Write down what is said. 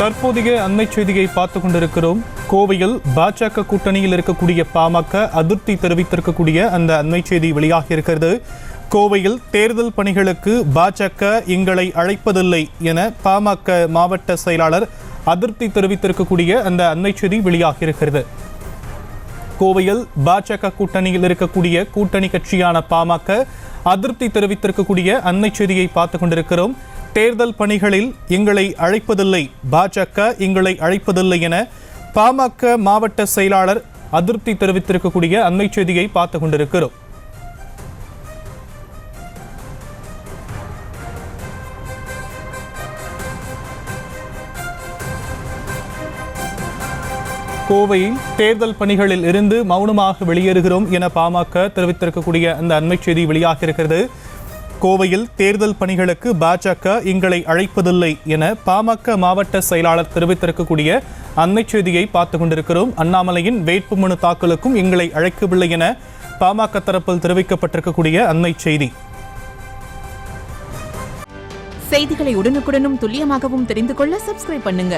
தற்போதைய அண்மை செய்தியை பார்த்துக் கொண்டிருக்கிறோம். கோவையில் பாஜக கூட்டணியில் இருக்கக்கூடிய பாமக அதிருப்தி தெரிவித்திருக்கக்கூடிய அந்த அண்மை செய்தி வெளியாகி இருக்கிறது. கோவையில் தேர்தல் பணிகளுக்கு பாஜக எங்களை அழைப்பதில்லை என பாமக மாவட்ட செயலாளர் அதிருப்தி தெரிவித்திருக்கக்கூடிய அந்த அண்மை செய்தி வெளியாகி இருக்கிறது. கோவையில் பாஜக கூட்டணியில் இருக்கக்கூடிய கூட்டணி கட்சியான பாமக அதிருப்தி தெரிவித்திருக்கக்கூடிய அண்மை செய்தியை பார்த்துக் கொண்டிருக்கிறோம். தேர்தல் பணிகளில் எங்களை அழைப்பதில்லை, பாஜக எங்களை அழைப்பதில்லை என பாமக மாவட்ட செயலாளர் அதிருப்தி தெரிவித்திருக்கக்கூடிய அண்மை செய்தியை பார்த்துக் கொண்டிருக்கிறோம். கோவையில் தேர்தல் பணிகளில் இருந்து மௌனமாக வெளியேறுகிறோம் என பாமக தெரிவித்திருக்கக்கூடிய அந்த அண்மை செய்தி வெளியாக இருக்கிறது. கோவையில் தேர்தல் பணிகளுக்கு பாஜக எங்களை அழைப்பதில்லை என பாமக மாவட்ட செயலாளர் தெரிவித்திருக்கக்கூடிய அண்மை செய்தியை பார்த்துக் கொண்டிருக்கிறோம். அண்ணாமலையின் வேட்புமனு தாக்கலுக்கும் எங்களை அழைக்கவில்லை என பாமக தரப்பில் தெரிவிக்கப்பட்டிருக்கக்கூடிய அண்மை செய்தி. செய்திகளை உடனுக்குடனும் துல்லியமாகவும் தெரிந்து கொள்ள சப்ஸ்கிரைப் பண்ணுங்க.